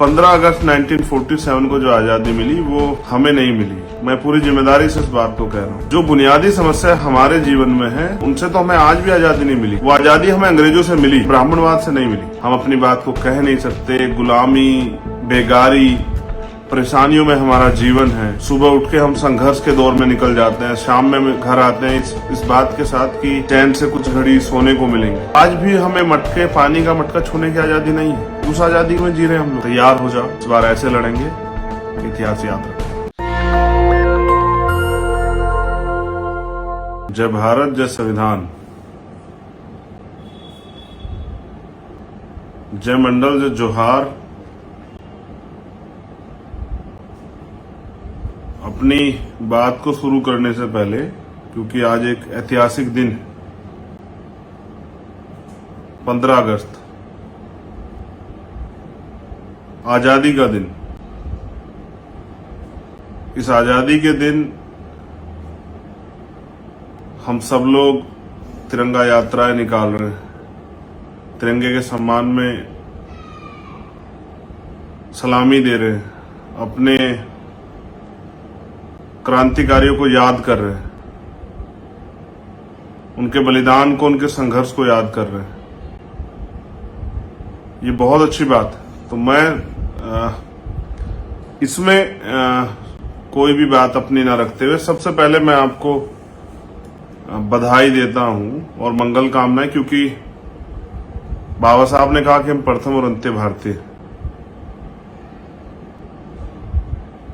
15 अगस्त 1947 को जो आजादी मिली वो हमें नहीं मिली। मैं पूरी जिम्मेदारी से इस बात को कह रहा हूँ। जो बुनियादी समस्या हमारे जीवन में है उनसे तो हमें आज भी आजादी नहीं मिली। वो आजादी हमें अंग्रेजों से मिली, ब्राह्मणवाद से नहीं मिली। हम अपनी बात को कह नहीं सकते। गुलामी, बेगारी, परेशानियों में हमारा जीवन है। सुबह उठ के हम संघर्ष के दौर में निकल जाते हैं, शाम में घर आते हैं इस बात के साथ कि चैन से कुछ घड़ी सोने को मिलेंगे। आज भी हमें मटके, पानी का मटका छूने की आजादी नहीं है। उस आजादी में जी रहे हम लोग। तैयार हो जाओ, इस बार ऐसे लड़ेंगे, इतिहास याद रखो। जय भारत, जय संविधान, जय मंडल, जय जोहार। अपनी बात को शुरू करने से पहले, क्योंकि आज एक ऐतिहासिक दिन है, 15 अगस्त, आजादी का दिन। इस आजादी के दिन हम सब लोग तिरंगा यात्राएं निकाल रहे हैं। तिरंगे के सम्मान में सलामी दे रहे हैं, अपने क्रांतिकारियों को याद कर रहे हैं, उनके बलिदान को, उनके संघर्ष को याद कर रहे हैं। ये बहुत अच्छी बात है। तो मैं इसमें कोई भी बात अपनी ना रखते हुए सबसे पहले मैं आपको बधाई देता हूं और मंगल कामनाएं, क्योंकि बाबा साहब ने कहा कि हम प्रथम और अंत्य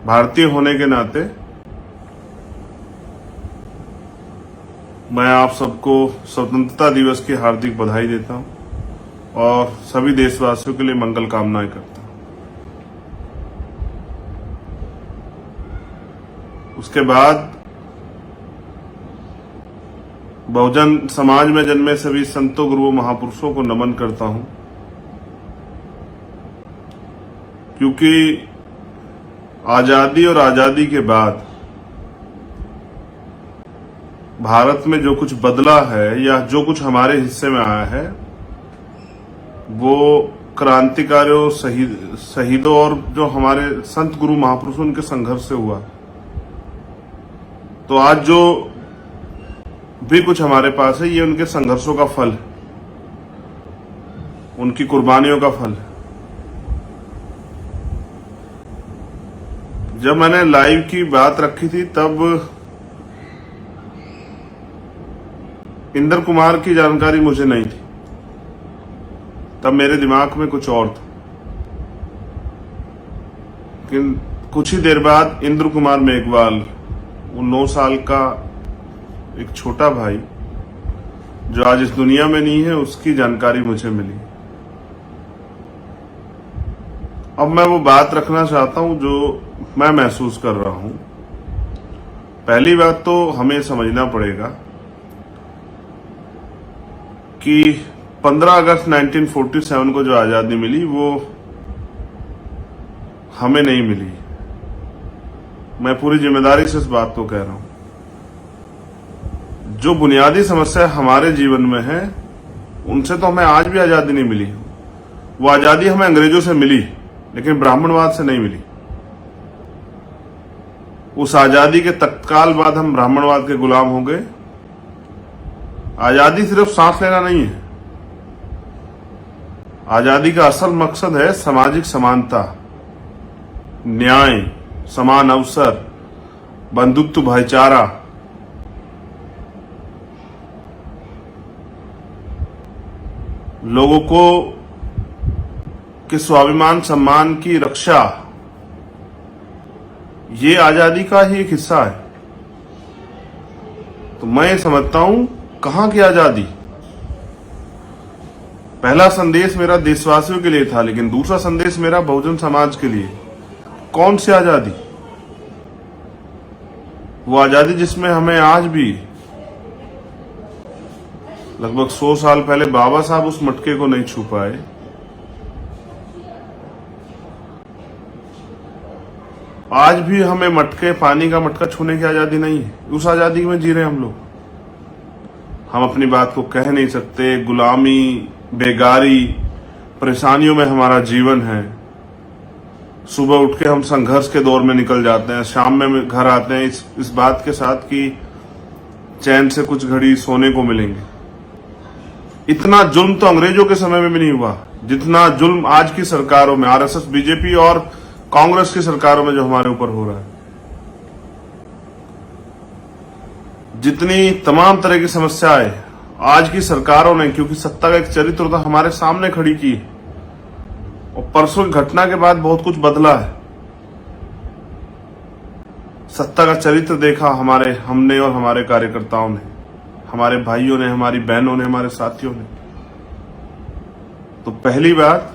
भारतीय होने के नाते मैं आप सबको स्वतंत्रता दिवस की हार्दिक बधाई देता हूं और सभी देशवासियों के लिए मंगल कामनाएं करता हूं। उसके बाद बहुजन समाज में जन्मे सभी संतों, गुरुओं, महापुरुषों को नमन करता हूं, क्योंकि आजादी और आजादी के बाद भारत में जो कुछ बदला है या जो कुछ हमारे हिस्से में आया है वो क्रांतिकारियों, शहीदों और जो हमारे संत, गुरु, महापुरुषों, उनके संघर्ष से हुआ। तो आज जो भी कुछ हमारे पास है ये उनके संघर्षों का फल है, उनकी कुर्बानियों का फल है। जब मैंने लाइव की बात रखी थी तब इंद्र कुमार की जानकारी मुझे नहीं थी। तब मेरे दिमाग में कुछ और था। लेकिन कुछ ही देर बाद इंद्र कुमार मेघवाल, वो 9 साल का एक छोटा भाई जो आज इस दुनिया में नहीं है, उसकी जानकारी मुझे मिली। अब मैं वो बात रखना चाहता हूं जो मैं महसूस कर रहा हूं। पहली बात तो हमें समझना पड़ेगा कि 15 अगस्त 1947 को जो आजादी मिली वो हमें नहीं मिली। मैं पूरी जिम्मेदारी से इस बात को कह रहा हूं। जो बुनियादी समस्या हमारे जीवन में है उनसे तो हमें आज भी आजादी नहीं मिली। वो आजादी हमें अंग्रेजों से मिली, लेकिन ब्राह्मणवाद से नहीं मिली। उस आजादी के तत्काल बाद हम ब्राह्मणवाद के गुलाम हो गए। आजादी सिर्फ सांस लेना नहीं है। आजादी का असल मकसद है सामाजिक समानता, न्याय, समान अवसर, बंधुत्व, भाईचारा। लोगों को के स्वाभिमान, सम्मान की रक्षा, ये आजादी का ही एक हिस्सा है। तो मैं समझता हूं, कहां की आजादी? पहला संदेश मेरा देशवासियों के लिए था, लेकिन दूसरा संदेश मेरा बहुजन समाज के लिए। कौन सी आजादी? वो आजादी जिसमें हमें आज भी लगभग 100 साल पहले बाबा साहब उस मटके को नहीं छू पाए। आज भी हमें मटके, पानी का मटका छूने की आजादी नहीं है। उस आजादी में जी रहे हम लोग। हम अपनी बात को कह नहीं सकते। गुलामी, बेगारी, परेशानियों में हमारा जीवन है। सुबह उठ के हम संघर्ष के दौर में निकल जाते हैं, शाम में घर आते हैं इस बात के साथ कि चैन से कुछ घड़ी सोने को मिलेंगे। इतना जुल्म तो अंग्रेजों के समय में भी नहीं हुआ जितना जुल्म आज की सरकारों में, आरएसएस, बीजेपी और कांग्रेस की सरकारों में जो हमारे ऊपर हो रहा है। जितनी तमाम तरह की समस्याएं आज की सरकारों ने, क्योंकि सत्ता का एक चरित्र तो हमारे सामने खड़ी की, और परसों की घटना के बाद बहुत कुछ बदला है। सत्ता का चरित्र देखा हमने और हमारे कार्यकर्ताओं ने, हमारे भाइयों ने, हमारी बहनों ने, हमारे साथियों ने। तो पहली बात,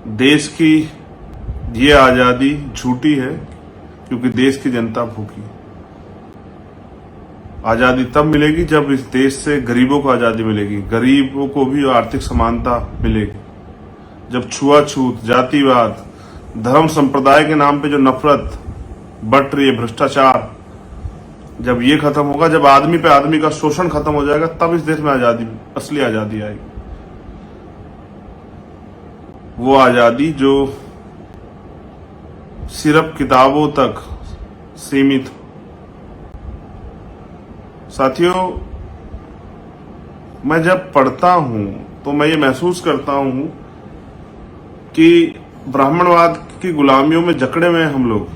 देश की ये आजादी झूठी है क्योंकि देश की जनता भूखी है। आजादी तब मिलेगी जब इस देश से गरीबों को आजादी मिलेगी, गरीबों को भी आर्थिक समानता मिलेगी। जब छुआछूत, जातिवाद, धर्म, संप्रदाय के नाम पे जो नफरत बढ़ रही है, भ्रष्टाचार, जब ये खत्म होगा, जब आदमी पे आदमी का शोषण खत्म हो जाएगा, तब इस देश में आजादी, असली आजादी आएगी। वो आजादी जो सिर्फ किताबों तक सीमित हो। साथियों, मैं जब पढ़ता हूं तो मैं ये महसूस करता हूं कि ब्राह्मणवाद की गुलामियों में जकड़े हुए हैं हम लोग,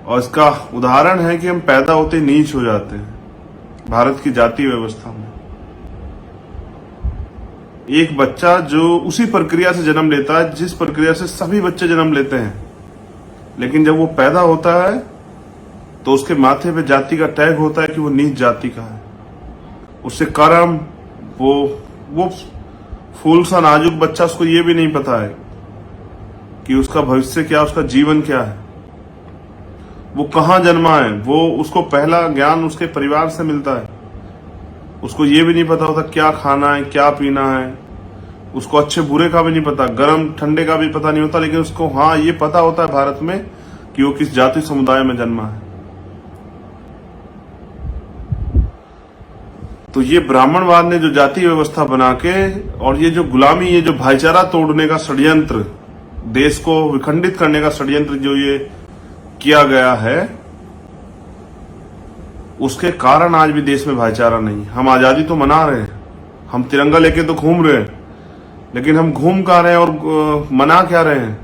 और इसका उदाहरण है कि हम पैदा होते ही नीच हो जाते हैं भारत की जाति व्यवस्था में। एक बच्चा जो उसी प्रक्रिया से जन्म लेता है जिस प्रक्रिया से सभी बच्चे जन्म लेते हैं, लेकिन जब वो पैदा होता है तो उसके माथे पे जाति का टैग होता है कि वो नीच जाति का है। उससे कर्म, वो फूल सा नाजुक बच्चा, उसको ये भी नहीं पता है कि उसका भविष्य क्या, उसका जीवन क्या है, वो कहाँ जन्मा है। वो उसको पहला ज्ञान उसके परिवार से मिलता है। उसको ये भी नहीं पता होता क्या खाना है, क्या पीना है। उसको अच्छे बुरे का भी नहीं पता, गर्म ठंडे का भी पता नहीं होता, लेकिन उसको हाँ ये पता होता है भारत में कि वो किस जाति समुदाय में जन्मा है। तो ये ब्राह्मणवाद ने जो जाति व्यवस्था बना के, और ये जो गुलामी, ये जो भाईचारा तोड़ने का षड्यंत्र, देश को विखंडित करने का षड्यंत्र जो ये किया गया है, उसके कारण आज भी देश में भाईचारा नहीं। हम आजादी तो मना रहे हैं, हम तिरंगा लेके तो घूम रहे हैं, लेकिन हम घूम कहाँ रहे हैं और मना क्या रहे हैं?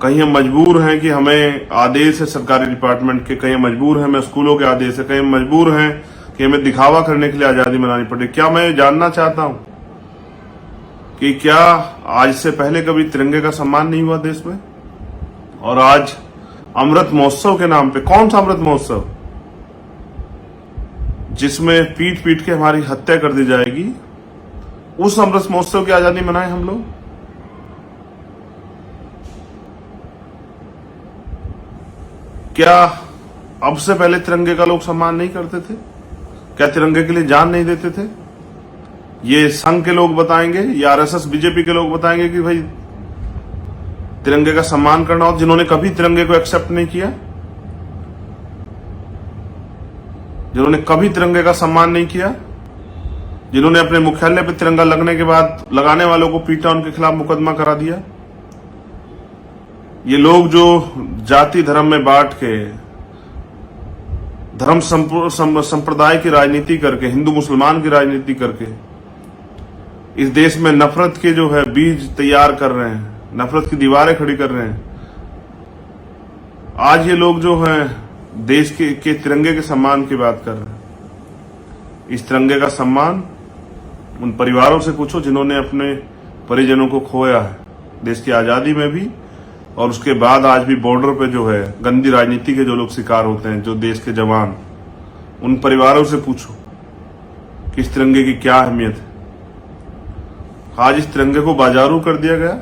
कहीं हम मजबूर हैं कि हमें आदेश है सरकारी डिपार्टमेंट के, कहीं मजबूर हैं हमें स्कूलों के आदेश है, कहीं मजबूर हैं कि हमें दिखावा करने के लिए आजादी मनानी पड़े। क्या मैं जानना चाहता हूं कि क्या आज से पहले कभी तिरंगे का सम्मान नहीं हुआ देश में? और आज अमृत महोत्सव के नाम पे, कौन सा अमृत महोत्सव जिसमें पीट पीट के हमारी हत्या कर दी जाएगी, उस अमृत महोत्सव की आजादी मनाए हम लोग? क्या अब से पहले तिरंगे का लोग सम्मान नहीं करते थे? क्या तिरंगे के लिए जान नहीं देते थे? ये संघ के लोग बताएंगे या आरएसएस, बीजेपी के लोग बताएंगे कि भाई तिरंगे का सम्मान करना हो, जिन्होंने कभी तिरंगे को एक्सेप्ट नहीं किया, जिन्होंने कभी तिरंगे का सम्मान नहीं किया, जिन्होंने अपने मुख्यालय पर तिरंगा लगने के बाद लगाने वालों को पीटा, उनके खिलाफ मुकदमा करा दिया। ये लोग जो जाति धर्म में बांट के, धर्म संप्रदाय की राजनीति करके, हिंदू मुसलमान की राजनीति करके इस देश में नफरत के जो है बीज तैयार कर रहे हैं, नफरत की दीवारें खड़ी कर रहे हैं। आज ये लोग जो हैं देश के तिरंगे के सम्मान की बात कर रहे हैं। इस तिरंगे का सम्मान उन परिवारों से पूछो जिन्होंने अपने परिजनों को खोया है देश की आजादी में भी, और उसके बाद आज भी बॉर्डर पे जो है गंदी राजनीति के जो लोग शिकार होते हैं, जो देश के जवान, उन परिवारों से पूछो कि इस तिरंगे की क्या अहमियत है। आज इस तिरंगे को बाजारू कर दिया गया।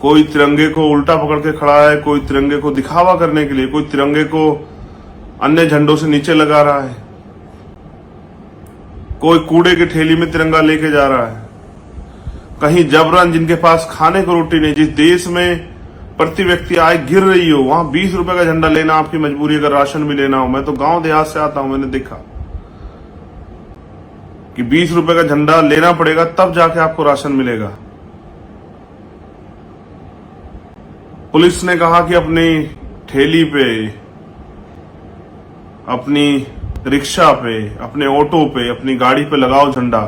कोई तिरंगे को उल्टा पकड़ के खड़ा है, कोई तिरंगे को दिखावा करने के लिए, कोई तिरंगे को अन्य झंडों से नीचे लगा रहा है, कोई कूड़े की ठेली में तिरंगा लेके जा रहा है, कहीं जबरन जिनके पास खाने को रोटी नहीं, जिस देश में प्रति व्यक्ति आय गिर रही हो, वहां 20 रुपए का झंडा लेना आपकी मजबूरी, अगर राशन भी लेना हो। मैं तो गांव देहात से आता हूं, मैंने देखा कि 20 रुपए का झंडा लेना पड़ेगा तब जाके आपको राशन मिलेगा। पुलिस ने कहा कि अपनी ठेली पे, अपनी रिक्शा पे, अपने ऑटो पे, अपनी गाड़ी पे लगाओ झंडा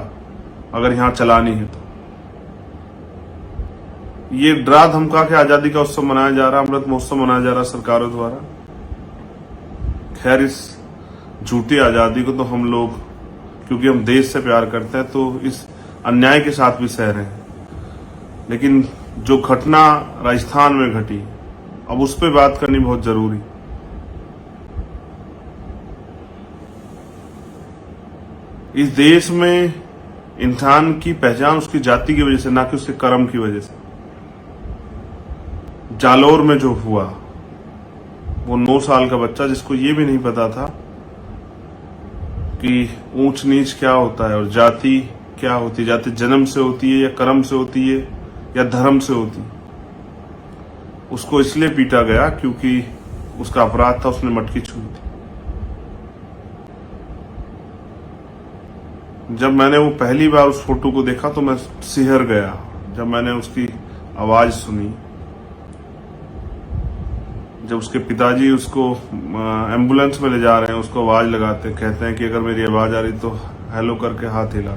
अगर यहां चलानी है तो। ये डरा धमका के आजादी का उत्सव मनाया जा रहा, अमृत महोत्सव मनाया जा रहा सरकारों द्वारा। खैर, इस झूठी आजादी को तो हम लोग, क्योंकि हम देश से प्यार करते हैं, तो इस अन्याय के साथ भी सह रहे हैं। लेकिन जो घटना राजस्थान में घटी, अब उस पर बात करनी बहुत जरूरी। इस देश में इंसान की पहचान उसकी जाति की वजह से, ना कि उसके कर्म की वजह से। जालोर में जो हुआ, वो 9 साल का बच्चा जिसको ये भी नहीं पता था कि ऊंच नीच क्या होता है और जाति क्या होती है, जाति जन्म से होती है या कर्म से होती है या धर्म से होती है। उसको इसलिए पीटा गया क्योंकि उसका अपराध था, उसने मटकी छुई थी। जब मैंने वो पहली बार उस फोटो को देखा तो मैं सिहर गया। जब मैंने उसकी आवाज सुनी, जब उसके पिताजी उसको एम्बुलेंस में ले जा रहे हैं, उसको आवाज लगाते, कहते हैं कि अगर मेरी आवाज आ रही तो हेलो करके हाथ हिला।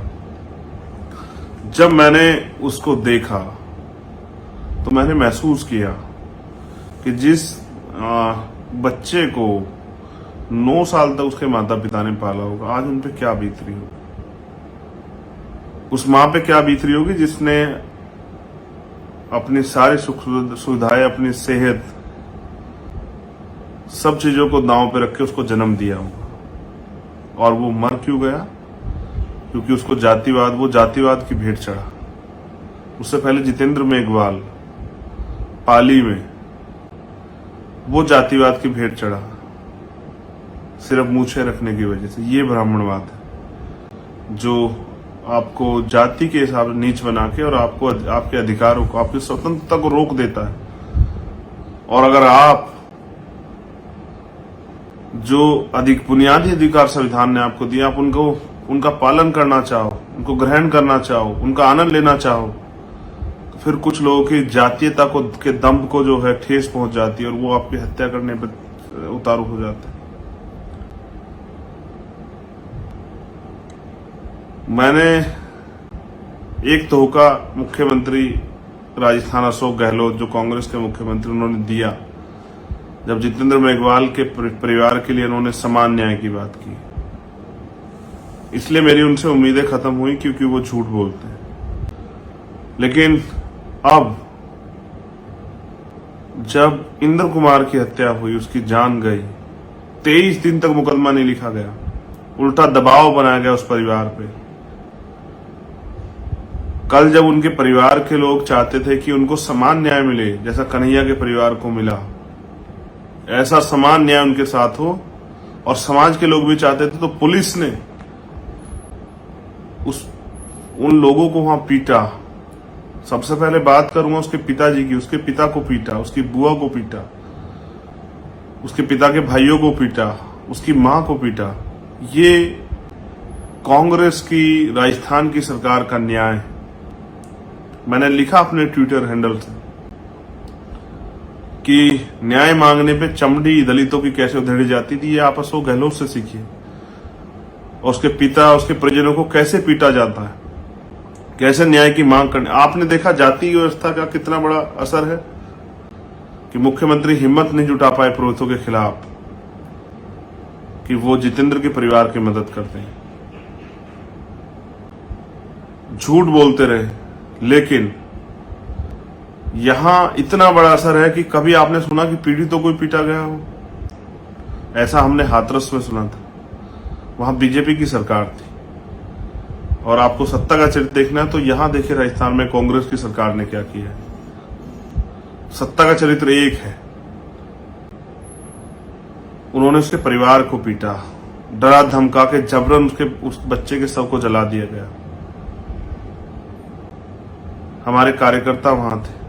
जब मैंने उसको देखा तो मैंने महसूस किया कि जिस बच्चे को 9 साल तक उसके माता पिता ने पाला होगा, आज उन पे क्या बीत रही होगी। उस माँ पे क्या बीत रही होगी जिसने अपनी सारी सुख सुविधाएं, अपनी सेहत, सब चीजों को दांव पे रख के उसको जन्म दिया होगा। और वो मर क्यों गया? क्योंकि उसको वो जातिवाद की भेंट चढ़ा। उससे पहले जितेंद्र मेघवाल पाली में वो जातिवाद की भेंट चढ़ा, सिर्फ मूछें रखने की वजह से। ये ब्राह्मणवाद है जो आपको जाति के हिसाब से नीच बना के और आपको, आपके अधिकारों को, आपकी स्वतंत्रता को रोक देता है। और अगर आप जो बुनियादी अधिकार संविधान ने आपको दिया, आप उनका पालन करना चाहो, उनको ग्रहण करना चाहो, उनका आनंद लेना चाहो, तो फिर कुछ लोगों की जातीयता को के दम्भ को जो है ठेस पहुंच जाती है और वो आपकी हत्या करने पर उतारू हो जाते हैं। मैंने एक तोहका मुख्यमंत्री राजस्थान अशोक गहलोत, जो कांग्रेस के मुख्यमंत्री, उन्होंने दिया जब जितेंद्र मेघवाल के परिवार के लिए उन्होंने समान न्याय की बात की। इसलिए मेरी उनसे उम्मीदें खत्म हुई क्योंकि वो झूठ बोलते हैं। लेकिन अब जब इंद्र कुमार की हत्या हुई, उसकी जान गई, 23 दिन तक मुकदमा नहीं लिखा गया, उल्टा दबाव बनाया गया उस परिवार पे। कल जब उनके परिवार के लोग चाहते थे कि उनको समान न्याय मिले जैसा कन्हैया के परिवार को मिला, ऐसा समान न्याय उनके साथ हो, और समाज के लोग भी चाहते थे, तो पुलिस ने उन लोगों को वहां पीटा। सबसे पहले बात करूंगा उसके पिताजी की। उसके पिता को पीटा, उसकी बुआ को पीटा, उसके पिता के भाइयों को पीटा, उसकी मां को पीटा। ये कांग्रेस की, राजस्थान की सरकार का न्याय। मैंने लिखा अपने ट्विटर हैंडल से कि न्याय मांगने पे चमड़ी दलितों की कैसे उधेड़ी जाती थी, ये आप अशोक गहलोत से सीखिए। और उसके पिता, उसके परिजनों को कैसे पीटा जाता है, कैसे न्याय की मांग करने। आपने देखा जाति व्यवस्था का कितना बड़ा असर है कि मुख्यमंत्री हिम्मत नहीं जुटा पाए पुरोहितों के खिलाफ कि वो जितेंद्र के परिवार की मदद करते हैं। झूठ बोलते रहे, लेकिन यहां इतना बड़ा असर है कि कभी आपने सुना कि पीड़ितों को पीटा गया हो? ऐसा हमने हाथरस में सुना था। वहां बीजेपी की सरकार थी। और आपको सत्ता का चरित्र देखना है तो यहां देखिए राजस्थान में कांग्रेस की सरकार ने क्या किया है। सत्ता का चरित्र एक है। उन्होंने उसके परिवार को पीटा, डरा धमका के जबरन उस बच्चे के शव को जला दिया गया। हमारे कार्यकर्ता वहां थे,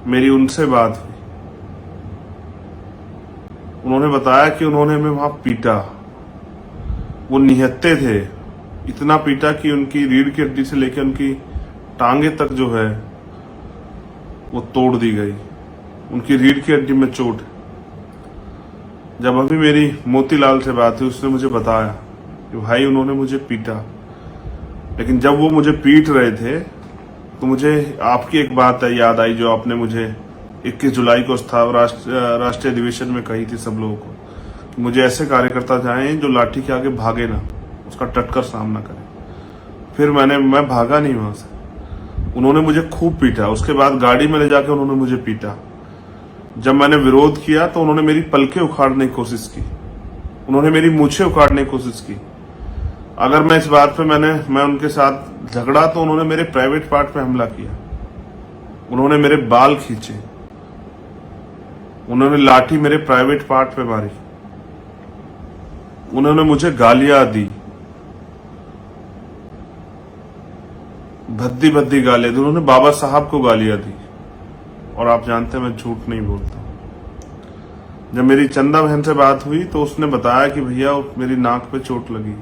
मेरी उनसे बात हुई। उन्होंने बताया कि उन्होंने हमें वहां पीटा। वो निहत्थे थे, इतना पीटा कि उनकी रीढ़ की हड्डी से लेकर उनकी टांगे तक जो है वो तोड़ दी गई। उनकी रीढ़ की हड्डी में चोट। जब अभी मेरी मोतीलाल से बात हुई, उसने मुझे बताया कि भाई उन्होंने मुझे पीटा, लेकिन जब वो मुझे पीट रहे थे तो मुझे आपकी एक बात याद आई जो आपने मुझे 21 जुलाई को राष्ट्रीय अधिवेशन में कही थी सब लोगों को, कि मुझे ऐसे कार्यकर्ता चाहें जो लाठी के आगे भागे ना, उसका डटकर सामना करें। फिर मैं भागा नहीं वहां से। उन्होंने मुझे खूब पीटा। उसके बाद गाड़ी में ले जाकर उन्होंने मुझे पीटा। जब मैंने विरोध किया तो उन्होंने मेरी पलकें उखाड़ने की कोशिश की, उन्होंने मेरी मूछें उखाड़ने की कोशिश की। अगर मैं इस बात पे मैं उनके साथ झगड़ा तो उन्होंने मेरे प्राइवेट पार्ट पे हमला किया, उन्होंने मेरे बाल खींचे, उन्होंने लाठी मेरे प्राइवेट पार्ट पे मारी, उन्होंने मुझे गालियां दी, भद्दी भद्दी गालियां दी, उन्होंने बाबा साहब को गालियां दी। और आप जानते हैं मैं झूठ नहीं बोलता। जब मेरी चंदा बहन से बात हुई तो उसने बताया कि भैया मेरी नाक पे चोट लगी,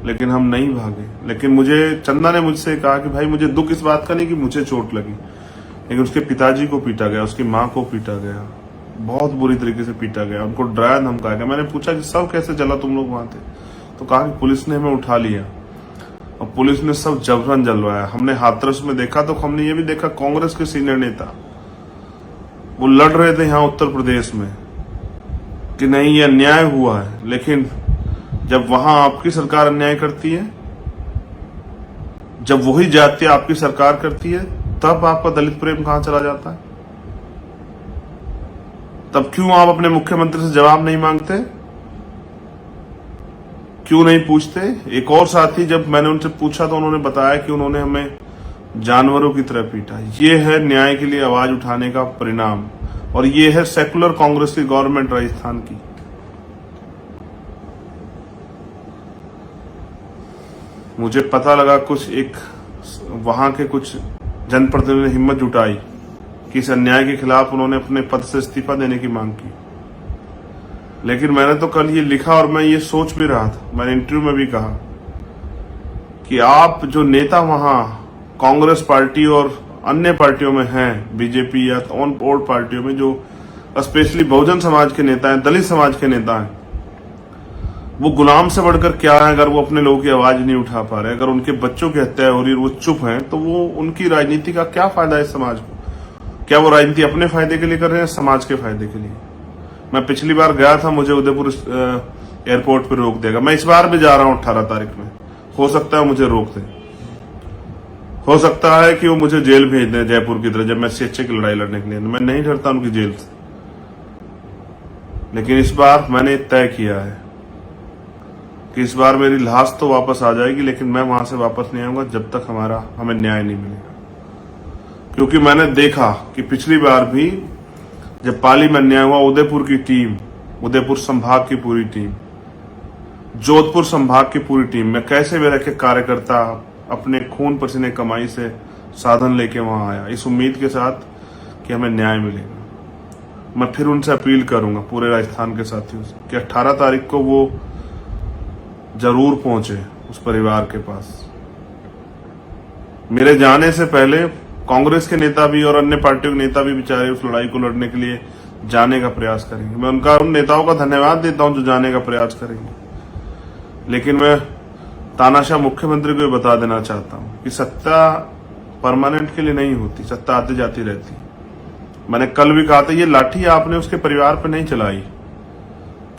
लेकिन हम नहीं भागे। लेकिन चंदा ने मुझसे कहा कि भाई मुझे दुख इस बात का नहीं कि मुझे चोट लगी, लेकिन उसके पिताजी को पीटा गया, उसकी माँ को पीटा गया, बहुत बुरी तरीके से पीटा गया, उनको डराया धमकाया गया। मैंने पूछा कि सब कैसे चला तुम लोग वहां थे, तो कहा कि पुलिस ने हमें उठा लिया और पुलिस ने सब जबरन जलवाया। हमने हाथरस में देखा तो हमने ये भी देखा कांग्रेस के सीनियर नेता वो लड़ रहे थे यहाँ उत्तर प्रदेश में कि नहीं ये अन्याय हुआ है, लेकिन जब वहां आपकी सरकार अन्याय करती है, जब वही जाति आपकी सरकार करती है, तब आपका दलित प्रेम कहां चला जाता है? तब क्यों आप अपने मुख्यमंत्री से जवाब नहीं मांगते? क्यों नहीं पूछते? एक और साथी, जब मैंने उनसे पूछा तो उन्होंने बताया कि उन्होंने हमें जानवरों की तरह पीटा। ये है न्याय के लिए आवाज उठाने का परिणाम, और ये है सेकुलर कांग्रेस की गवर्नमेंट राजस्थान की। मुझे पता लगा वहां के कुछ जनप्रतिनिधि ने हिम्मत जुटाई कि इस अन्याय के खिलाफ उन्होंने अपने पद से इस्तीफा देने की मांग की। लेकिन मैंने तो कल ये लिखा और मैं ये सोच भी रहा था, मैंने इंटरव्यू में भी कहा कि आप जो नेता वहां कांग्रेस पार्टी और अन्य पार्टियों में हैं, बीजेपी या और पार्टियों में, जो स्पेशली बहुजन समाज के नेता हैं, दलित समाज के नेता हैं, वो गुलाम से बढ़कर क्या है? अगर वो अपने लोगों की आवाज नहीं उठा पा रहे, अगर उनके बच्चों की हत्या हो रही है, वो चुप हैं, तो वो उनकी राजनीति का क्या फायदा है समाज को? क्या वो राजनीति अपने फायदे के लिए कर रहे हैं, समाज के फायदे के लिए? मैं पिछली बार गया था, मुझे उदयपुर एयरपोर्ट पर रोक देगा। मैं इस बार भी जा रहा हूं 18 तारीख में, हो सकता है मुझे रोक दे, हो सकता है कि वो मुझे जेल भेज दें जयपुर की तरह, जब मैं सीएचए की लड़ाई लड़ने के लिए। मैं नहीं डरता उनकी जेल से, लेकिन इस बार मैंने तय किया है कि इस बार मेरी लाश तो वापस आ जाएगी, लेकिन मैं वहां से वापस नहीं आऊंगा जब तक हमें न्याय नहीं मिलेगा। क्योंकि मैंने देखा कि पिछली बार भी जब पाली में अन्याय हुआ, उदयपुर की टीम, उदयपुर संभाग की पूरी टीम, जोधपुर संभाग की पूरी टीम में कैसे वे रखे कार्यकर्ता अपने खून पसीने कमाई से साधन लेके वहां आया, इस उम्मीद के साथ कि हमें न्याय मिलेगा। मैं फिर उनसे अपील करूंगा, पूरे राजस्थान के साथियों से, कि 18 तारीख को वो जरूर पहुंचे उस परिवार के पास। मेरे जाने से पहले कांग्रेस के नेता भी और अन्य पार्टियों के नेता भी बेचारे उस लड़ाई को लड़ने के लिए जाने का प्रयास करेंगे। मैं उन नेताओं का धन्यवाद देता हूं जो जाने का प्रयास करेंगे। लेकिन मैं तानाशाह मुख्यमंत्री को बता देना चाहता हूं कि सत्ता परमानेंट के लिए नहीं होती, सत्ता आती जाती रहती। मैंने कल भी कहा था, ये लाठी आपने उसके परिवार पर नहीं चलाई,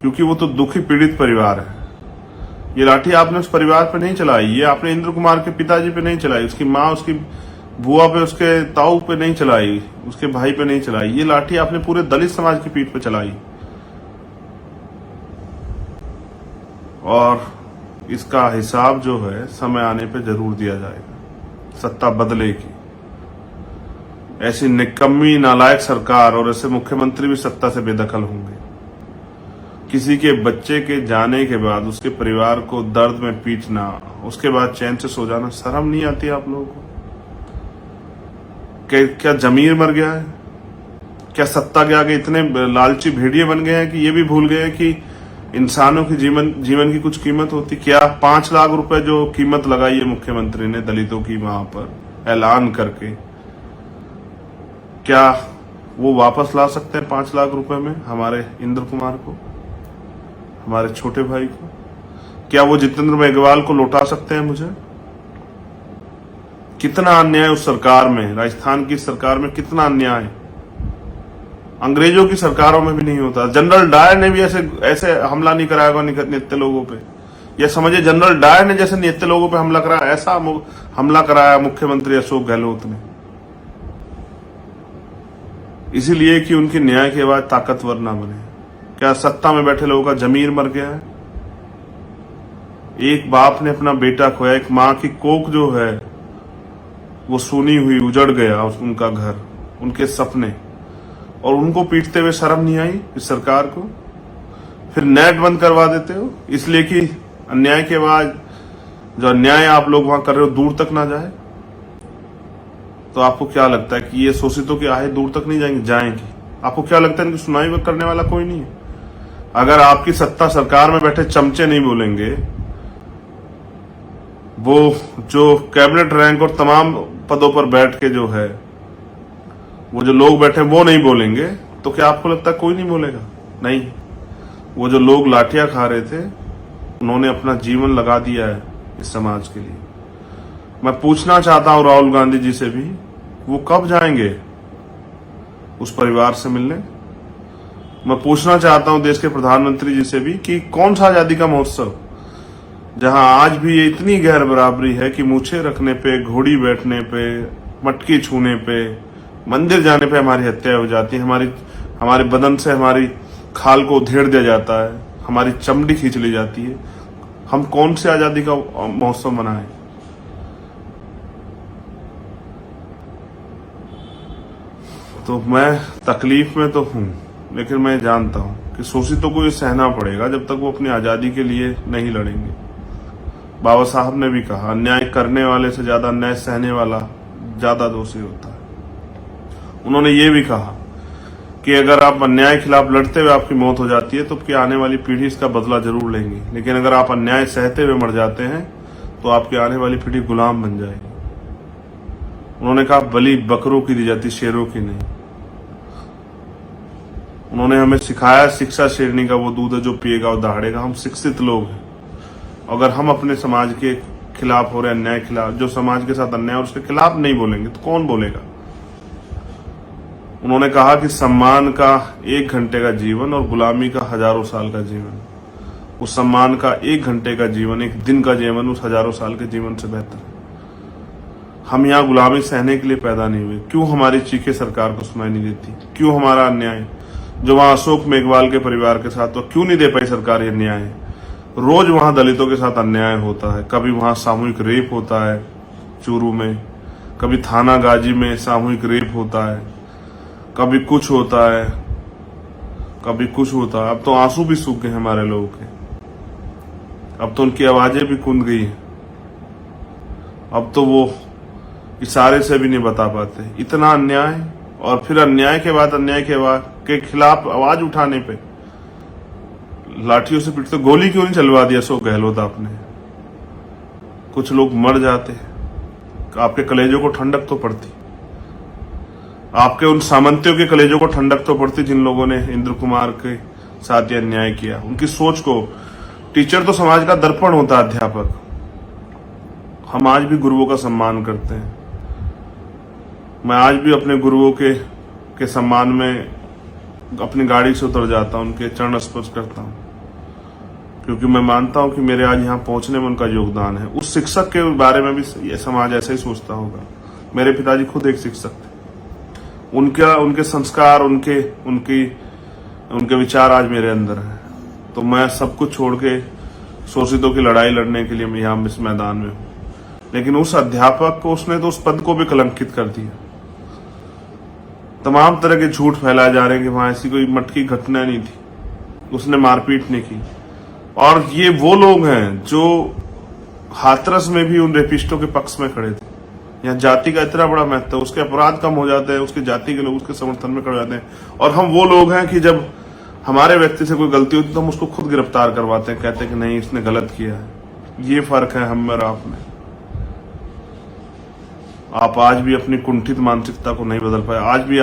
क्योंकि वो तो दुखी पीड़ित परिवार है। ये लाठी आपने उस परिवार पे नहीं चलाई, ये आपने इंद्र कुमार के पिताजी पे नहीं चलाई, उसकी माँ, उसकी बुआ पे, उसके ताऊ पे नहीं चलाई, उसके भाई पे नहीं चलाई। ये लाठी आपने पूरे दलित समाज की पीठ पे चलाई, और इसका हिसाब जो है समय आने पे जरूर दिया जाएगा। सत्ता बदलेगी। ऐसी निकम्मी नालायक सरकार और ऐसे मुख्यमंत्री भी सत्ता से बेदखल होंगे। किसी के बच्चे के जाने के बाद उसके परिवार को दर्द में पीटना, उसके बाद चैन से सो जाना, शर्म नहीं आती आप लोगों को? क्या जमीर मर गया है? क्या सत्ता के आगे इतने लालची भेड़िए बन गए हैं कि ये भी भूल गए कि इंसानों की जीवन की कुछ कीमत होती? क्या 5 लाख रुपए जो कीमत लगाई है मुख्यमंत्री ने दलितों की वहां पर ऐलान करके, क्या वो वापस ला सकते हैं 5 लाख रुपए में हमारे इंद्र कुमार को, हमारे छोटे भाई को? क्या वो जितेंद्र मेघवाल को लौटा सकते हैं मुझे? कितना अन्याय उस सरकार में, राजस्थान की सरकार में कितना अन्याय अंग्रेजों की सरकारों में भी नहीं होता। जनरल डायर ने भी ऐसे हमला नहीं कराया होगा नित्य लोगों पे। या समझिए जनरल डायर ने जैसे नित्य लोगों पे हमला कराया, ऐसा हमला कराया मुख्यमंत्री अशोक गहलोत ने, इसीलिए कि उनकी न्याय के बाद ताकतवर ना बने। क्या सत्ता में बैठे लोगों का जमीर मर गया है? एक बाप ने अपना बेटा खोया, एक माँ की कोख जो है वो सूनी हुई, उजड़ गया उनका घर, उनके सपने, और उनको पीटते हुए शर्म नहीं आई इस सरकार को? फिर नेट बंद करवा देते हो इसलिए कि अन्याय के बाद जो अन्याय आप लोग वहां कर रहे हो दूर तक ना जाए। तो आपको क्या लगता है कि ये शोषितों की आहें दूर तक नहीं जाएंगी? आपको क्या लगता है इनकी सुनाई करने वाला कोई नहीं है? अगर आपकी सत्ता सरकार में बैठे चमचे नहीं बोलेंगे, वो जो कैबिनेट रैंक और तमाम पदों पर बैठ के जो है वो जो लोग बैठे वो नहीं बोलेंगे, तो क्या आपको लगता है कोई नहीं बोलेगा? नहीं, वो जो लोग लाठियां खा रहे थे उन्होंने अपना जीवन लगा दिया है इस समाज के लिए। मैं पूछना चाहता हूं राहुल गांधी जी से भी, वो कब जाएंगे उस परिवार से मिलने? मैं पूछना चाहता हूं देश के प्रधानमंत्री जी से भी कि कौन सा आजादी का महोत्सव जहां आज भी ये इतनी गैर बराबरी है कि मूछे रखने पे, घोड़ी बैठने पे, मटकी छूने पे, मंदिर जाने पे हमारी हत्या हो जाती है, हमारे बदन से हमारी खाल को उधेड़ दिया जाता है, हमारी चमड़ी खींच ली जाती है। हम कौन से आजादी का महोत्सव मनाएं? तो मैं तकलीफ में तो हूं, लेकिन मैं जानता हूं कि शोषितों को ये सहना पड़ेगा जब तक वो अपनी आजादी के लिए नहीं लड़ेंगे। बाबा साहब ने भी कहा, अन्याय करने वाले से ज्यादा अन्याय सहने वाला ज्यादा दोषी होता है। उन्होंने ये भी कहा कि अगर आप अन्याय के खिलाफ लड़ते हुए आपकी मौत हो जाती है तो आपकी आने वाली पीढ़ी इसका बदला जरूर लेंगी, लेकिन अगर आप अन्याय सहते हुए मर जाते हैं तो आपकी आने वाली पीढ़ी गुलाम बन जाएगी। उन्होंने कहा बलि बकरों की दी जाती, शेरों की नहीं। उन्होंने हमें सिखाया, शिक्षा शेरनी का वो दूध है जो पिएगा वो दहाड़ेगा। हम शिक्षित लोग हैं, अगर हम अपने समाज के खिलाफ हो रहे अन्याय के खिलाफ, जो समाज के साथ अन्याय और उसके खिलाफ नहीं बोलेंगे तो कौन बोलेगा? उन्होंने कहा कि सम्मान का 1 घंटे का जीवन और गुलामी का हजारों साल का जीवन, उस सम्मान का 1 घंटे का जीवन, 1 दिन का जीवन उस हजारों साल के जीवन से बेहतर है। हम यहाँ गुलामी सहने के लिए पैदा नहीं हुए। क्यों हमारी चीखें सरकार को सुनाई नहीं देती? क्यों हमारा अन्याय जो वहां अशोक मेघवाल के परिवार के साथ, तो क्यों नहीं दे पाई सरकार ये न्याय? रोज वहां दलितों के साथ अन्याय होता है। कभी वहां सामूहिक रेप होता है चूरू में, कभी थाना गाजी में सामूहिक रेप होता है, कभी कुछ होता है, कभी कुछ होता है। अब तो आंसू भी सूख गए हमारे लोगों के, अब तो उनकी आवाजें भी कुंद गई हैं। अब तो वो इशारे से भी नहीं बता पाते। इतना अन्याय, और फिर अन्याय के खिलाफ आवाज उठाने पे लाठियों से पीटते। गोली क्यों नहीं चलवा दिया अशोक गहलोत आपने? कुछ लोग मर जाते, आपके कलेजों को ठंडक तो पड़ती, आपके उन सामंतियों के कलेजों को ठंडक तो पड़ती जिन लोगों ने इंद्र कुमार के साथ ये अन्याय किया। उनकी सोच को, टीचर तो समाज का दर्पण होता है, अध्यापक। हम आज भी गुरुओं का सम्मान करते हैं। मैं आज भी अपने गुरुओं के सम्मान में अपनी गाड़ी से उतर जाता हूं, उनके चरण स्पर्श करता हूं, क्योंकि मैं मानता हूं कि मेरे आज यहाँ पहुंचने में उनका योगदान है। उस शिक्षक के बारे में भी ये समाज ऐसे ही सोचता होगा। मेरे पिताजी खुद एक शिक्षक थे। उनके संस्कार, उनके विचार आज मेरे अंदर हैं। तो मैं सब कुछ छोड़ के शोषितों की लड़ाई लड़ने के लिए मैं यहाँ इस मैदान में हूं। लेकिन उस अध्यापक को, उसने तो उस पद को भी कलंकित कर दिया। तमाम तरह के झूठ फैलाए जा रहे हैं कि वहां ऐसी कोई मटकी घटना नहीं थी, उसने मारपीट नहीं की। और ये वो लोग हैं जो हाथरस में भी उन रेपिस्टों के पक्ष में खड़े थे। यहाँ जाति का इतना बड़ा महत्व है, उसके अपराध कम हो जाते हैं, उसकी जाति के लोग उसके समर्थन में खड़े हो जाते हैं। और हम वो लोग हैं कि जब हमारे व्यक्ति से कोई गलती होती तो हम उसको खुद गिरफ्तार करवाते हैं, कहते हैं कि नहीं इसने गलत किया है। ये फर्क है हम और आप में। आप आज भी अपनी कुंठित मानसिकता को नहीं बदल पाए। आज भी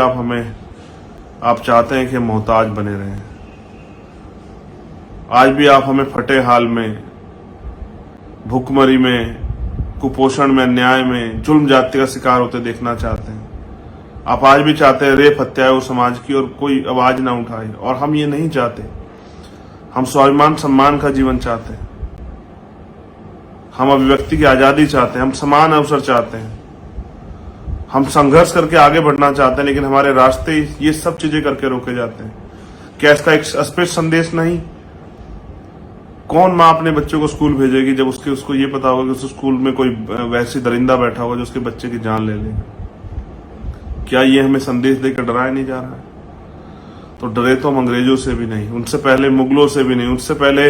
आप चाहते हैं कि हम मोहताज बने रहें। आज भी आप हमें फटे हाल में, भूखमरी में, कुपोषण में, अन्याय में, जुल्म जाति का शिकार होते देखना चाहते हैं। आप आज भी चाहते हैं रेप हत्या हो समाज की और कोई आवाज ना उठाए, और हम ये नहीं चाहते। हम स्वाभिमान सम्मान का जीवन चाहते हैं, हम अभिव्यक्ति की आजादी चाहते हैं, हम समान अवसर चाहते हैं, हम संघर्ष करके आगे बढ़ना चाहते हैं, लेकिन हमारे रास्ते ये सब चीजें करके रोके जाते हैं। क्या इसका एक स्पष्ट संदेश नहीं? कौन माँ अपने बच्चों को स्कूल भेजेगी जब उसको ये पता होगा कि उस स्कूल में कोई वैसी दरिंदा बैठा होगा जो उसके बच्चे की जान ले लेगा? क्या ये हमें संदेश देकर डराया नहीं जा रहा है? तो डरे तो हम अंग्रेजों से भी नहीं, उनसे पहले मुगलों से भी नहीं, उनसे पहले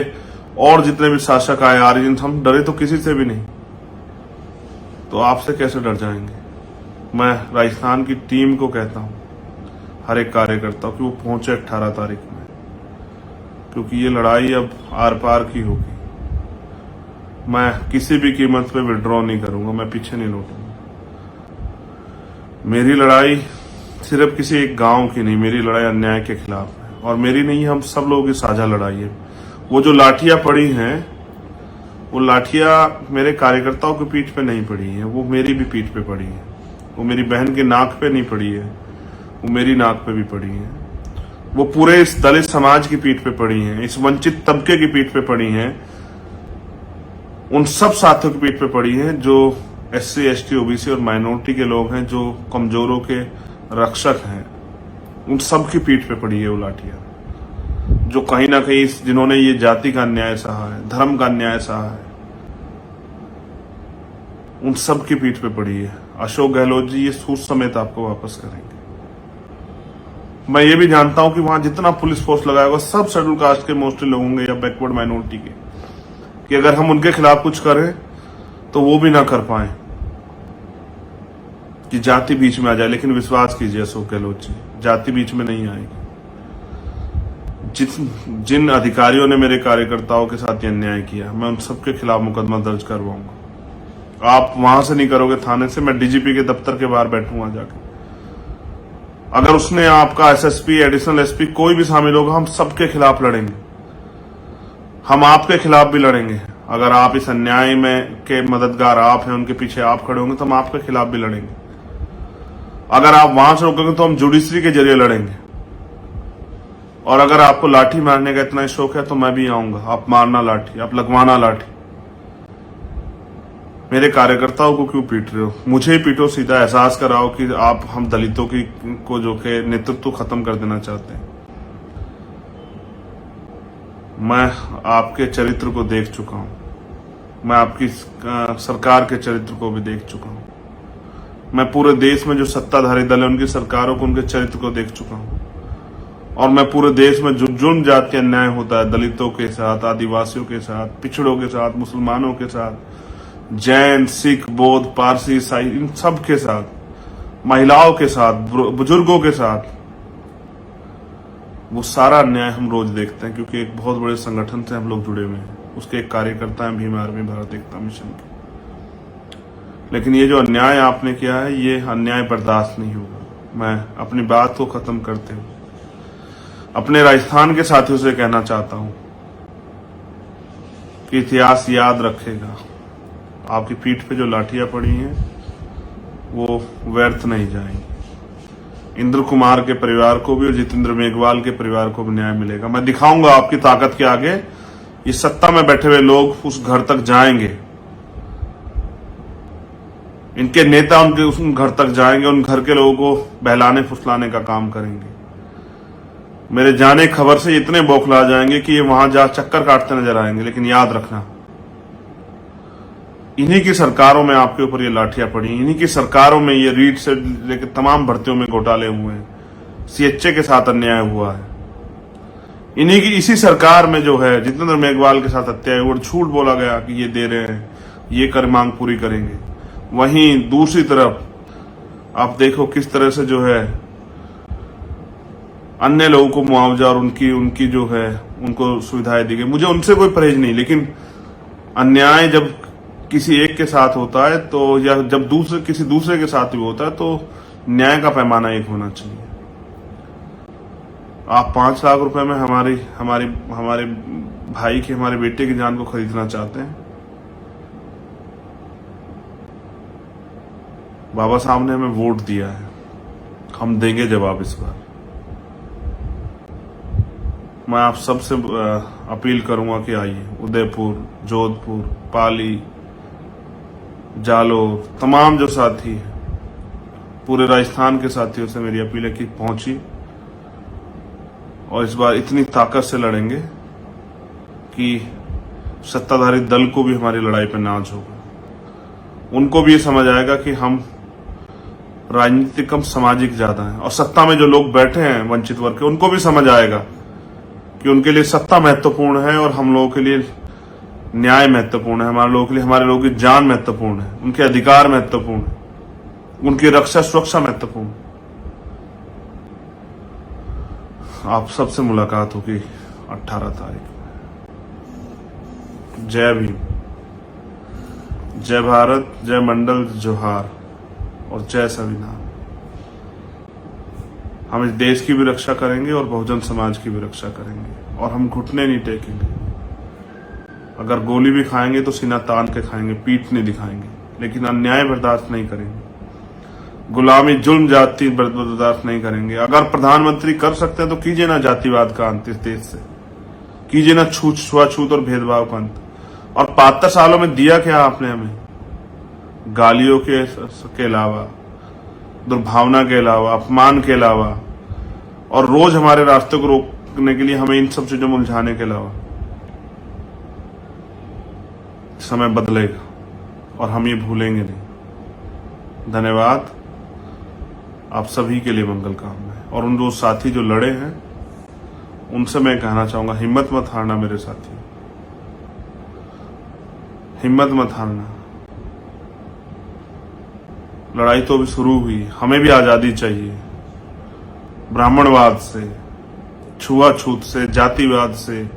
और जितने भी शासक आए आर्यन, हम डरे तो किसी से भी नहीं। तो आपसे कैसे डर जाएंगे? मैं राजस्थान की टीम को कहता हूं, हर एक कार्यकर्ता कि वो पहुंचे 18 तारीख में, क्योंकि ये लड़ाई अब आर पार की होगी। मैं किसी भी कीमत पे विड्रॉ नहीं करूंगा, मैं पीछे नहीं लौटूंगा। मेरी लड़ाई सिर्फ किसी एक गांव की नहीं, मेरी लड़ाई अन्याय के खिलाफ है, और मेरी नहीं, हम सब लोगों की साझा लड़ाई है। वो जो लाठियां पड़ी हैं, वो लाठियां मेरे कार्यकर्ताओं की पीठ पे नहीं पड़ी है, वो मेरी भी पीठ पे पड़ी है। वो मेरी बहन के नाक पे नहीं पड़ी है, वो मेरी नाक पे भी पड़ी है। वो पूरे इस दलित समाज की पीठ पे पड़ी है, इस वंचित तबके की पीठ पे पड़ी है, उन सब साथियों की पीठ पे पड़ी है जो SC, ST, OBC और माइनॉरिटी के लोग हैं, जो कमजोरों के रक्षक हैं। उन सब की पीठ पे पड़ी है वो लाठियां, जो कहीं ना कहीं जिन्होंने ये जाति का अन्याय सहा है, धर्म का अन्याय सहा है, उन सब की पीठ पे पड़ी है। अशोक गहलोत जी ये सूद समेत आपको वापस करेंगे। मैं ये भी जानता हूं कि वहां जितना पुलिस फोर्स लगाया होगा सब शेड्यूल कास्ट के मोस्टली लोग होंगे या बैकवर्ड माइनॉरिटी के, कि अगर हम उनके खिलाफ कुछ करें तो वो भी ना कर पाए, कि जाति बीच में आ जाए। लेकिन विश्वास कीजिए अशोक गहलोत जी, जाति बीच में नहीं आएगी। जिन अधिकारियों ने मेरे कार्यकर्ताओं के साथ ये अन्याय किया, मैं उन सबके खिलाफ मुकदमा दर्ज करवाऊंगा। आप वहां से नहीं करोगे थाने से, मैं DGP के दफ्तर के बाहर बैठूंगा जाके। अगर उसने आपका SSP, एडिशनल SP कोई भी शामिल होगा, हम सबके खिलाफ लड़ेंगे। हम आपके खिलाफ भी लड़ेंगे। अगर आप इस अन्याय में के मददगार आप हैं, उनके पीछे आप खड़े होंगे, तो हम आपके खिलाफ भी लड़ेंगे। अगर आप वहां से रोकोगे तो हम जुडिशरी के जरिए लड़ेंगे। और अगर आपको लाठी मारने का इतना शौक है तो मैं भी आऊंगा। आप मारना लाठी, आप लगवाना लाठी। मेरे कार्यकर्ताओं को क्यों पीट रहे हो? मुझे ही पीटो, सीधा एहसास कराओ कि आप हम दलितों की को जो के नेतृत्व खत्म कर देना चाहते हैं। मैं आपके चरित्र को देख चुका हूं, मैं आपकी सरकार के चरित्र को भी देख चुका हूं। मैं पूरे देश में जो सत्ताधारी दल है उनकी सरकारों को, उनके चरित्र को देख चुका हूं। और मैं पूरे देश में जो जुर्म जाति अन्याय होता है दलितों के साथ, आदिवासियों के साथ, पिछड़ों के साथ, मुसलमानों के साथ, जैन, सिख, बौद्ध, पारसी, ईसाई, इन सब के साथ, महिलाओं के साथ, बुजुर्गों के साथ, वो सारा अन्याय हम रोज देखते हैं, क्योंकि एक बहुत बड़े संगठन से हम लोग जुड़े हुए हैं। उसके एक कार्यकर्ता हैं भीम आर्मी भारत एकता मिशन के। लेकिन ये जो अन्याय आपने किया है, ये अन्याय बर्दाश्त नहीं होगा। मैं अपनी बात को खत्म करते हुए अपने राजस्थान के साथियों से कहना चाहता हूं कि इतिहास याद रखेगा, आपकी पीठ पे जो लाठियां पड़ी हैं वो व्यर्थ नहीं जाएंगी। इंद्र कुमार के परिवार को भी और जितेंद्र मेघवाल के परिवार को भी न्याय मिलेगा। मैं दिखाऊंगा आपकी ताकत के आगे ये सत्ता में बैठे हुए लोग उस घर तक जाएंगे, इनके नेता उनके उस घर तक जाएंगे, उन घर के लोगों को बहलाने फुसलाने का काम करेंगे। मेरे जाने खबर से इतने बौखला जाएंगे कि ये वहां जा चक्कर काटते नजर आएंगे। लेकिन याद रखना, इन्हीं की सरकारों में आपके ऊपर ये लाठियां पड़ी, इन्हीं की सरकारों में ये रीट से लेकर तमाम भर्तियों में घोटाले हुए हैं, CHA के साथ अन्याय हुआ है। इन्हीं की इसी सरकार में जो है जितेंद्र मेघवाल के साथ हत्या है, वो झूठ बोला गया कि ये दे रहे हैं, ये कर मांग पूरी करेंगे। वहीं दूसरी तरफ आप देखो किस तरह से जो है अन्य लोगों को मुआवजा और उनकी जो है उनको सुविधाएं दी गई। मुझे उनसे कोई परहेज नहीं, लेकिन अन्याय जब किसी एक के साथ होता है तो, या जब किसी दूसरे के साथ भी होता है तो न्याय का पैमाना एक होना चाहिए। आप 5 लाख रुपए में हमारे भाई की, हमारे बेटे की जान को खरीदना चाहते हैं। बाबा साहब ने हमें वोट दिया है, हम देंगे जवाब इस बार। मैं आप सबसे अपील करूंगा कि आइए, उदयपुर, जोधपुर, पाली, जालोर, तमाम जो साथी हैं, पूरे राजस्थान के साथियों से मेरी अपील है कि पहुंची और इस बार इतनी ताकत से लड़ेंगे कि सत्ताधारी दल को भी हमारी लड़ाई पर नाज होगा। उनको भी ये समझ आएगा कि हम राजनीतिक कम सामाजिक ज्यादा हैं, और सत्ता में जो लोग बैठे हैं वंचित वर्ग के, उनको भी समझ आएगा कि उनके लिए सत्ता महत्वपूर्ण है और हम लोगों के लिए न्याय महत्वपूर्ण है, हमारे लोगों की जान महत्वपूर्ण है, उनके अधिकार महत्वपूर्ण है, उनकी रक्षा सुरक्षा महत्वपूर्ण। आप सबसे मुलाकात होगी 18 तारीख में। जय भीम, जय भारत, जय मंडल, जोहार और जय संविधान। हम इस देश की भी रक्षा करेंगे और बहुजन समाज की भी रक्षा करेंगे, और हम घुटने नहीं टेकेंगे। अगर गोली भी खाएंगे तो सीना तान के खाएंगे, पीठ नहीं दिखाएंगे, लेकिन अन्याय बर्दाश्त नहीं करेंगे, गुलामी, जुल्म, जाति बर्दाश्त नहीं करेंगे। अगर प्रधानमंत्री कर सकते हैं तो कीजिए ना जातिवाद का अंत इस देश से, कीजिए ना छुआछूत और भेदभाव का अंत। और 72 सालों में दिया क्या आपने हमें? गालियों के अलावा, दुर्भावना के अलावा, अपमान के अलावा, और रोज हमारे रास्ते को रोकने के लिए हमें इन सब चीजों में उलझाने के अलावा। समय बदलेगा और हम ये भूलेंगे नहीं। धन्यवाद, आप सभी के लिए मंगल कामना है। और उन दो साथी जो लड़े हैं उनसे मैं कहना चाहूंगा, हिम्मत मत हारना मेरे साथी, हिम्मत मत हारना। लड़ाई तो अभी शुरू हुई, हमें भी आजादी चाहिए। ब्राह्मणवाद से, छुआछूत से, जातिवाद से,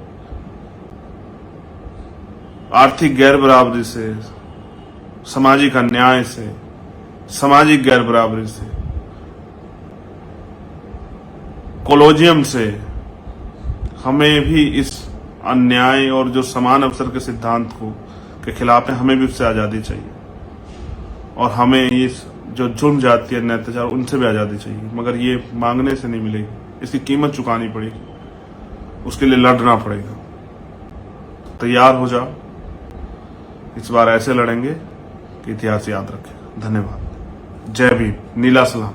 आर्थिक गैर बराबरी से, सामाजिक अन्याय से, सामाजिक गैर बराबरी से, कोलोजियम से, हमें भी इस अन्याय और जो समान अवसर के सिद्धांत के खिलाफ है, हमें भी उससे आजादी चाहिए। और हमें इस जो जुल्म जाती है, अत्याचार, उनसे भी आजादी चाहिए। मगर ये मांगने से नहीं मिलेगी, इसकी कीमत चुकानी पड़ेगी, उसके लिए लड़ना पड़ेगा। तैयार हो जाओ, इस बार ऐसे लड़ेंगे कि इतिहास याद रखे। धन्यवाद। जय भीम, नीला सलाम।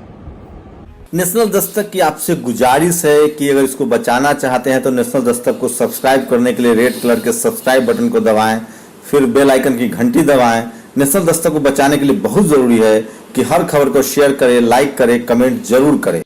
नेशनल दस्तक की आपसे गुजारिश है कि अगर इसको बचाना चाहते हैं तो नेशनल दस्तक को सब्सक्राइब करने के लिए रेड कलर के सब्सक्राइब बटन को दबाएं, फिर बेल आइकन की घंटी दबाएं। नेशनल दस्तक को बचाने के लिए बहुत जरूरी है कि हर खबर को शेयर करें, लाइक करें, कमेंट जरूर करें।